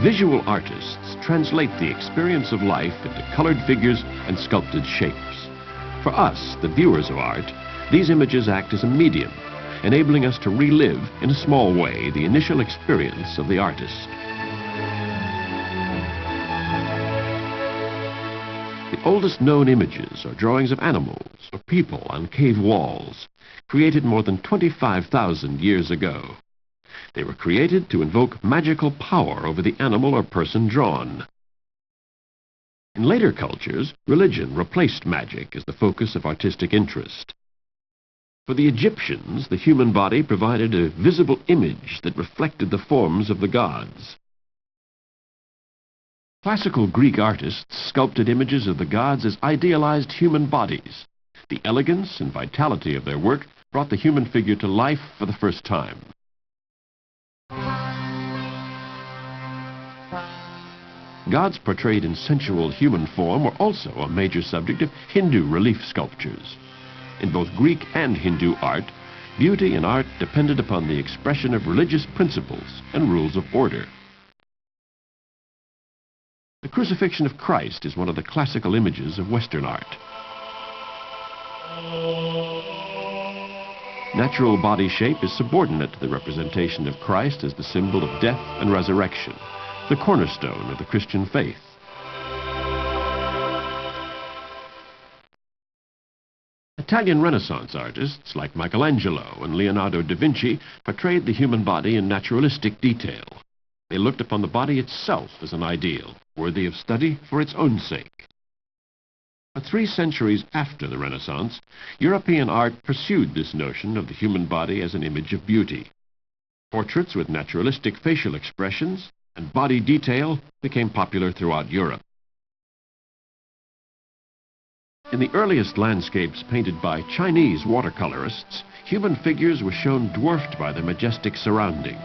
Visual artists translate the experience of life into colored figures and sculpted shapes. For us, the viewers of art, these images act as a medium, enabling us to relive, in a small way, the initial experience of the artist. The oldest known images are drawings of animals or people on cave walls, created more than 25,000 years ago. They were created to invoke magical power over the animal or person drawn. In later cultures, religion replaced magic as the focus of artistic interest. For the Egyptians, the human body provided a visible image that reflected the forms of the gods. Classical Greek artists sculpted images of the gods as idealized human bodies. The elegance and vitality of their work brought the human figure to life for the first time. Gods portrayed in sensual human form were also a major subject of Hindu relief sculptures. In both Greek and Hindu art, beauty in art depended upon the expression of religious principles and rules of order. The crucifixion of Christ is one of the classical images of Western art. Natural body shape is subordinate to the representation of Christ as the symbol of death and resurrection, the cornerstone of the Christian faith. Italian Renaissance artists like Michelangelo and Leonardo da Vinci portrayed the human body in naturalistic detail. They looked upon the body itself as an ideal, worthy of study for its own sake. But 3 centuries after the Renaissance, European art pursued this notion of the human body as an image of beauty. Portraits with naturalistic facial expressions and body detail became popular throughout Europe. In the earliest landscapes painted by Chinese watercolorists, human figures were shown dwarfed by their majestic surroundings.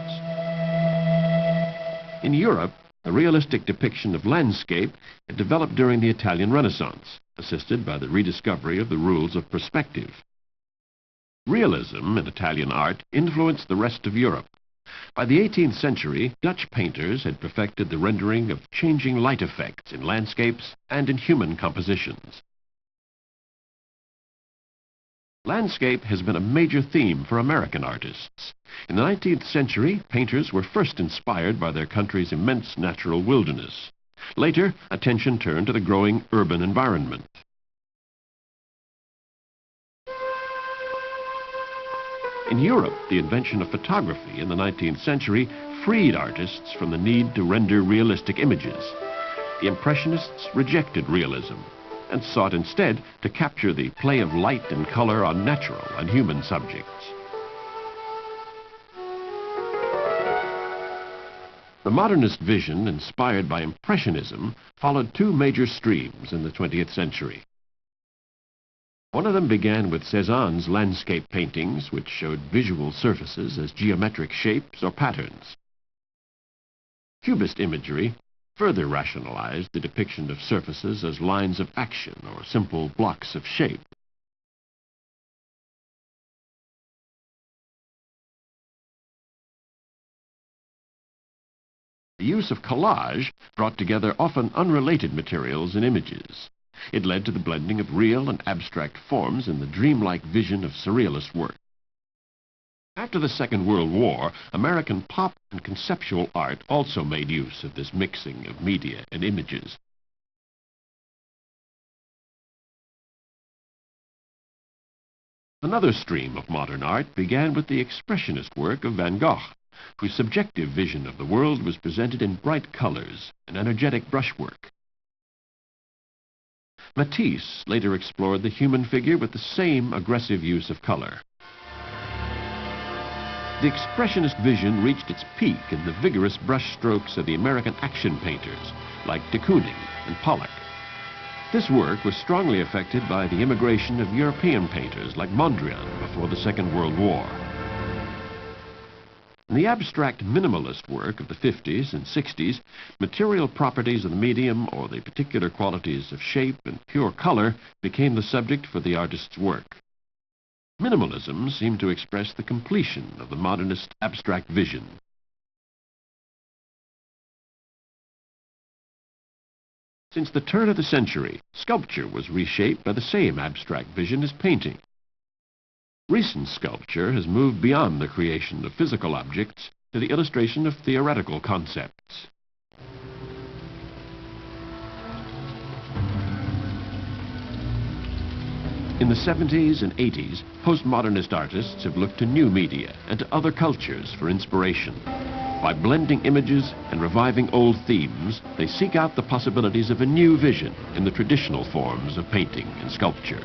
In Europe, a realistic depiction of landscape had developed during the Italian Renaissance, assisted by the rediscovery of the rules of perspective. Realism in Italian art influenced the rest of Europe. By the 18th century, Dutch painters had perfected the rendering of changing light effects in landscapes and in human compositions. Landscape has been a major theme for American artists. In the 19th century, painters were first inspired by their country's immense natural wilderness. Later, attention turned to the growing urban environment. In Europe, the invention of photography in the 19th century freed artists from the need to render realistic images. The Impressionists rejected realism and sought instead to capture the play of light and color on natural and human subjects. The modernist vision, inspired by Impressionism, followed 2 major streams in the 20th century. One of them began with Cézanne's landscape paintings, which showed visual surfaces as geometric shapes or patterns. Cubist imagery further rationalized the depiction of surfaces as lines of action or simple blocks of shape. The use of collage brought together often unrelated materials and images. It led to the blending of real and abstract forms in the dreamlike vision of surrealist work. After the Second World War, American pop and conceptual art also made use of this mixing of media and images. Another stream of modern art began with the expressionist work of Van Gogh, whose subjective vision of the world was presented in bright colors and energetic brushwork. Matisse later explored the human figure with the same aggressive use of color. The expressionist vision reached its peak in the vigorous brushstrokes of the American action painters like de Kooning and Pollock. This work was strongly affected by the immigration of European painters like Mondrian before the Second World War. In the abstract minimalist work of the 50s and 60s, material properties of the medium or the particular qualities of shape and pure color became the subject for the artist's work. Minimalism seemed to express the completion of the modernist abstract vision. Since the turn of the century, sculpture was reshaped by the same abstract vision as painting. Recent sculpture has moved beyond the creation of physical objects to the illustration of theoretical concepts. In the 70s and 80s, postmodernist artists have looked to new media and to other cultures for inspiration. By blending images and reviving old themes, they seek out the possibilities of a new vision in the traditional forms of painting and sculpture.